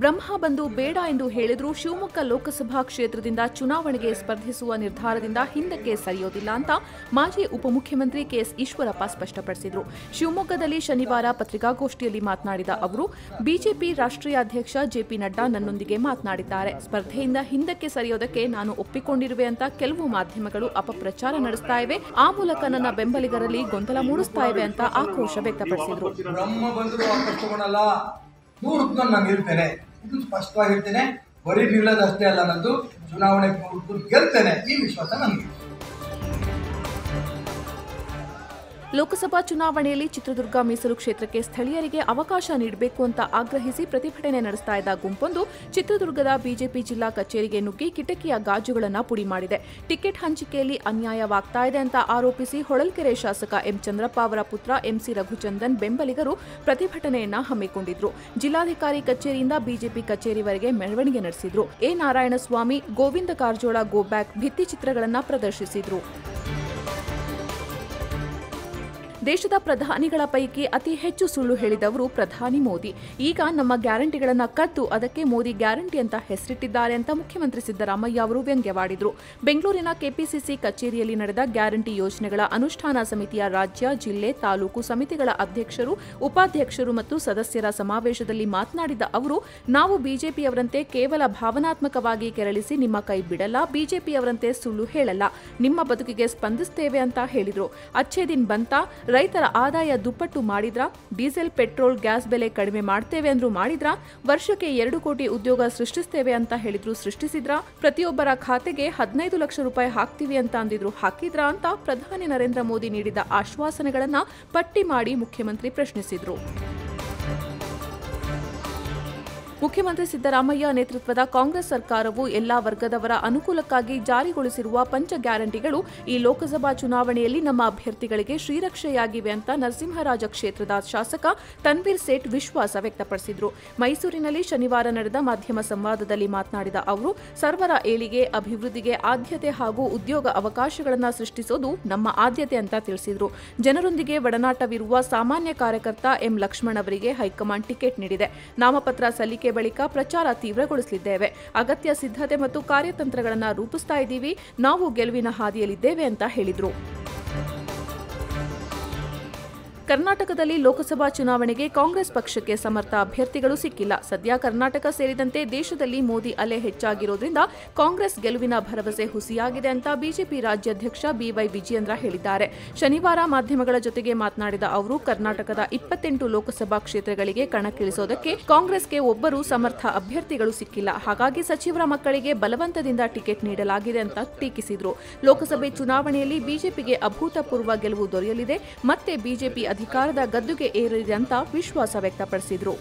ಬ್ರಹ್ಮ ಬಂದು ಬೇಡ ಎಂದು ಹೇಳಿದರೂ ಶಿವಮೊಗ್ಗ ಲೋಕಸಭಾ ಕ್ಷೇತ್ರದಿಂದ ಚುನಾವಣೆಗೆ ಸ್ಪರ್ಧಿಸುವ ನಿರ್ಧಾರದಿಂದ ಹಿಂದಕ್ಕೆ ಸರಿಯೋದಿಲ್ಲ ಅಂತ ಮಾಜಿ ಉಪಮುಖ್ಯಮಂತ್ರಿ ಕೆಎಸ್ ಈಶ್ವರಪ್ಪ ಸ್ಪಷ್ಟಪಡಿಸಿದರು. ಶಿವಮೊಗ್ಗದಲ್ಲಿ ಶನಿವಾರ ಪತ್ರಿಕಾಗೋಷ್ಠಿಯಲ್ಲಿ ಮಾತನಾಡಿದ ಅವರು, ಬಿಜೆಪಿ ರಾಷ್ಟ್ರೀಯ ಅಧ್ಯಕ್ಷ ಜೆಪಿ ನಡ್ಡಾ ನನ್ನೊಂದಿಗೆ ಮಾತನಾಡಿದ್ದಾರೆ. ಸ್ಪರ್ಧೆಯಿಂದ ಹಿಂದಕ್ಕೆ ಸರಿಯೋದಕ್ಕೆ ನಾನು ಒಪ್ಪಿಕೊಂಡಿರುವೆ ಅಂತ ಕೆಲವು ಮಾಧ್ಯಮಗಳು ಅಪಪ್ರಚಾರ ನಡೆಸ್ತಾ ಇವೆ. ಆ ಮೂಲಕ ನನ್ನ ಬೆಂಬಲಿಗರಲ್ಲಿ ಗೊಂದಲ ಮೂಡಿಸ್ತಾ ಇವೆ ಅಂತ ಆಕ್ರೋಶ ವ್ಯಕ್ತಪಡಿಸಿದರು. ಇದು ಸ್ಪಷ್ಟವಾಗಿ ಹೇಳ್ತೇನೆ. ಬರೀ ನಿಲ್ಲದಷ್ಟೇ ಅಲ್ಲ, ನಂದು ಚುನಾವಣೆ ಗೆಲ್ತೇನೆ ಈ ವಿಶ್ವಾಸ ನನಗೆ. ಲೋಕಸಭಾ ಚುನಾವಣೆಯಲ್ಲಿ ಚಿತ್ರದುರ್ಗ ಮೀಸಲು ಕ್ಷೇತ್ರಕ್ಕೆ ಸ್ಥಳೀಯರಿಗೆ ಅವಕಾಶ ನೀಡಬೇಕು ಅಂತ ಆಗ್ರಹಿಸಿ ಪ್ರತಿಭಟನೆ ನಡೆಸ್ತಾ ಇದ್ದ ಗುಂಪೊಂದು ಚಿತ್ರದುರ್ಗದ ಬಿಜೆಪಿ ಜಿಲ್ಲಾ ಕಚೇರಿಗೆ ನುಗ್ಗಿ ಕಿಟಕಿಯ ಗಾಜುಗಳನ್ನು ಪುಡಿ ಮಾಡಿದೆ. ಟಿಕೆಟ್ ಹಂಚಿಕೆಯಲ್ಲಿ ಅನ್ಯಾಯವಾಗ್ತಾ ಇದೆ ಅಂತ ಆರೋಪಿಸಿ ಹೊಳಲ್ಕೆರೆ ಶಾಸಕ ಎಂ ಚಂದ್ರಪ್ಪ ಅವರ ಪುತ್ರ ಎಂಸಿ ರಘುಚಂದನ್ ಬೆಂಬಲಿಗರು ಪ್ರತಿಭಟನೆಯನ್ನ ಹಮ್ಮಿಕೊಂಡಿದ್ರು. ಜಿಲ್ಲಾಧಿಕಾರಿ ಕಚೇರಿಯಿಂದ ಬಿಜೆಪಿ ಕಚೇರಿವರೆಗೆ ಮೆರವಣಿಗೆ ನಡೆಸಿದ್ರು. A Narayanaswamy, Govind Karjol go back ಭಿತ್ತಿಚಿತ್ರಗಳನ್ನು ಪ್ರದರ್ಶಿಸಿದ್ರು. ದೇಶದ ಪ್ರಧಾನಿಗಳ ಪೈಕಿ ಅತಿ ಹೆಚ್ಚು ಸುಳ್ಳು ಹೇಳಿದವರು ಪ್ರಧಾನಿ ಮೋದಿ. ಈಗ ನಮ್ಮ ಗ್ಯಾರಂಟಿಗಳನ್ನು ಕದ್ದು ಅದಕ್ಕೆ ಮೋದಿ ಗ್ಯಾರಂಟಿ ಅಂತ ಹೆಸರಿಟ್ಟಿದ್ದಾರೆ ಅಂತ ಮುಖ್ಯಮಂತ್ರಿ ಸಿದ್ದರಾಮಯ್ಯ ಅವರು ವ್ಯಂಗ್ಯವಾಡಿದರು. ಬೆಂಗಳೂರಿನ ಕೆಪಿಸಿಸಿ ಕಚೇರಿಯಲ್ಲಿ ನಡೆದ ಗ್ಯಾರಂಟಿ ಯೋಜನೆಗಳ ಅನುಷ್ಠಾನ ಸಮಿತಿಯ ರಾಜ್ಯ, ಜಿಲ್ಲೆ, ತಾಲೂಕು ಸಮಿತಿಗಳ ಅಧ್ಯಕ್ಷರು, ಉಪಾಧ್ಯಕ್ಷರು ಮತ್ತು ಸದಸ್ಯರ ಸಮಾವೇಶದಲ್ಲಿ ಮಾತನಾಡಿದ ಅವರು, ನಾವು ಬಿಜೆಪಿಯವರಂತೆ ಕೇವಲ ಭಾವನಾತ್ಮಕವಾಗಿ ಕೆರಳಿಸಿ ನಿಮ್ಮ ಕೈ ಬಿಡಲ್ಲ, ಬಿಜೆಪಿಯವರಂತೆ ಸುಳ್ಳು ಹೇಳಲ್ಲ, ನಿಮ್ಮ ಬದುಕಿಗೆ ಸ್ಪಂದಿಸುತ್ತೇವೆ ಅಂತ ಹೇಳಿದರು. ಅಚ್ಚೇ ದಿನ್ ಬಂತಾ, ರೈತರ ಆದಾಯ ದುಪ್ಪಟ್ಟು ಮಾಡಿದ್ರಾ, ಡೀಸೆಲ್ ಪೆಟ್ರೋಲ್ ಗ್ಯಾಸ್ ಬೆಲೆ ಕಡಿಮೆ ಮಾಡ್ತೇವೆ ಅಂದ್ರೂ ಮಾಡಿದ್ರಾ, ವರ್ಷಕ್ಕೆ 2 ಕೋಟಿ ಉದ್ಯೋಗ ಸೃಷ್ಟಿಸ್ತೇವೆ ಅಂತ ಹೇಳಿದ್ರು ಸೃಷ್ಟಿಸಿದ್ರಾ, ಪ್ರತಿಯೊಬ್ಬರ ಖಾತೆಗೆ 15 ಲಕ್ಷ ರೂಪಾಯಿ ಹಾಕ್ತೀವಿ ಅಂತ ಅಂದಿದ್ರು ಹಾಕಿದ್ರಾ ಅಂತ ಪ್ರಧಾನಿ ನರೇಂದ್ರ ಮೋದಿ ನೀಡಿದ ಆಶ್ವಾಸನೆಗಳನ್ನ ಪಟ್ಟಿ ಮಾಡಿ ಮುಖ್ಯಮಂತ್ರಿ ಪ್ರಶ್ನಿಸಿದ್ರು. ಮುಖ್ಯಮಂತ್ರಿ ಸಿದ್ದರಾಮಯ್ಯ ನೇತೃತ್ವದ ಕಾಂಗ್ರೆಸ್ ಸರ್ಕಾರವು ಎಲ್ಲಾ ವರ್ಗದವರ ಅನುಕೂಲಕ್ಕಾಗಿ ಜಾರಿಗೊಳಿಸಿರುವ ಪಂಚ ಗ್ಯಾರಂಟಿಗಳು ಈ ಲೋಕಸಭಾ ಚುನಾವಣೆಯಲ್ಲಿ ನಮ್ಮ ಅಭ್ಯರ್ಥಿಗಳಿಗೆ ಶ್ರೀರಕ್ಷೆಯಾಗಿವೆ ಅಂತ ನರಸಿಂಹರಾಜ ಕ್ಷೇತ್ರದ ಶಾಸಕ ತನ್ವೀರ್ ಸೇಠ್ ವಿಶ್ವಾಸ ವ್ಯಕ್ತಪಡಿಸಿದರು. ಮೈಸೂರಿನಲ್ಲಿ ಶನಿವಾರ ನಡೆದ ಮಾಧ್ಯಮ ಸಂವಾದದಲ್ಲಿ ಮಾತನಾಡಿದ ಅವರು, ಸರ್ವರ ಏಳಿಗೆ, ಅಭಿವೃದ್ಧಿಗೆ ಆದ್ಯತೆ ಹಾಗೂ ಉದ್ಯೋಗ ಅವಕಾಶಗಳನ್ನು ಸೃಷ್ಟಿಸೋದು ನಮ್ಮ ಆದ್ಯತೆ ಅಂತ ತಿಳಿಸಿದರು. ಜನರೊಂದಿಗೆ ಒಡನಾಟವಿರುವ ಸಾಮಾನ್ಯ ಕಾರ್ಯಕರ್ತ ಎಂ ಲಕ್ಷ್ಮಣ್ ಅವರಿಗೆ ಹೈಕಮಾಂಡ್ ಟಿಕೆಟ್ ನೀಡಿದೆ. ನಾಮಪತ್ರ ಸಲ್ಲಿಕೆ ಬಳಿಕ ಪ್ರಚಾರ ತೀವ್ರಗೊಳಿಸಲಿದ್ದೇವೆ. ಅಗತ್ಯ ಸಿದ್ಧತೆ ಮತ್ತು ಕಾರ್ಯತಂತ್ರಗಳನ್ನು ರೂಪಿಸ್ತಾ ಇದ್ದೀವಿ. ನಾವು ಗೆಲುವಿನ ಹಾದಿಯಲ್ಲಿದ್ದೇವೆ ಅಂತ ಹೇಳಿದರು. ಕರ್ನಾಟಕದಲ್ಲಿ ಲೋಕಸಭಾ ಚುನಾವಣೆಗೆ ಕಾಂಗ್ರೆಸ್ ಪಕ್ಷಕ್ಕೆ ಸಮರ್ಥ ಅಭ್ಯರ್ಥಿಗಳು ಸಿಕ್ಕಿಲ್ಲ. ಸದ್ಯ ಕರ್ನಾಟಕ ಸೇರಿದಂತೆ ದೇಶದಲ್ಲಿ ಮೋದಿ ಅಲೆ ಹೆಚ್ಚಾಗಿರೋದ್ರಿಂದ ಕಾಂಗ್ರೆಸ್ ಗೆಲುವಿನ ಭರವಸೆ ಹುಸಿಯಾಗಿದೆ ಅಂತ ಬಿಜೆಪಿ ರಾಜ್ಯಾಧ್ಯಕ್ಷ ಬಿವೈ ವಿಜಯೇಂದ್ರ ಹೇಳಿದ್ದಾರೆ. ಶನಿವಾರ ಮಾಧ್ಯಮಗಳ ಜೊತೆಗೆ ಮಾತನಾಡಿದ ಅವರು, ಕರ್ನಾಟಕದ 28 ಲೋಕಸಭಾ ಕ್ಷೇತ್ರಗಳಿಗೆ ಕಣಕ್ಕಿಳಿಸೋದಕ್ಕೆ ಕಾಂಗ್ರೆಸ್ಗೆ ಒಬ್ಬರು ಸಮರ್ಥ ಅಭ್ಯರ್ಥಿಗಳು ಸಿಕ್ಕಿಲ್ಲ. ಹಾಗಾಗಿ ಸಚಿವರ ಮಕ್ಕಳಿಗೆ ಬಲವಂತದಿಂದ ಟಿಕೆಟ್ ನೀಡಲಾಗಿದೆ ಅಂತ ಟೀಕಿಸಿದರು. ಲೋಕಸಭೆ ಚುನಾವಣೆಯಲ್ಲಿ ಬಿಜೆಪಿಗೆ ಅಭೂತಪೂರ್ವ ಗೆಲುವು ದೊರೆಯಲಿದೆ, ಮತ್ತೆ ಬಿಜೆಪಿ ಅಧಿಕಾರದ ಗದ್ದುಗೆ ಏರಲಿದೆ ಅಂತ ವಿಶ್ವಾಸ ವ್ಯಕ್ತಪಡಿಸಿದರು.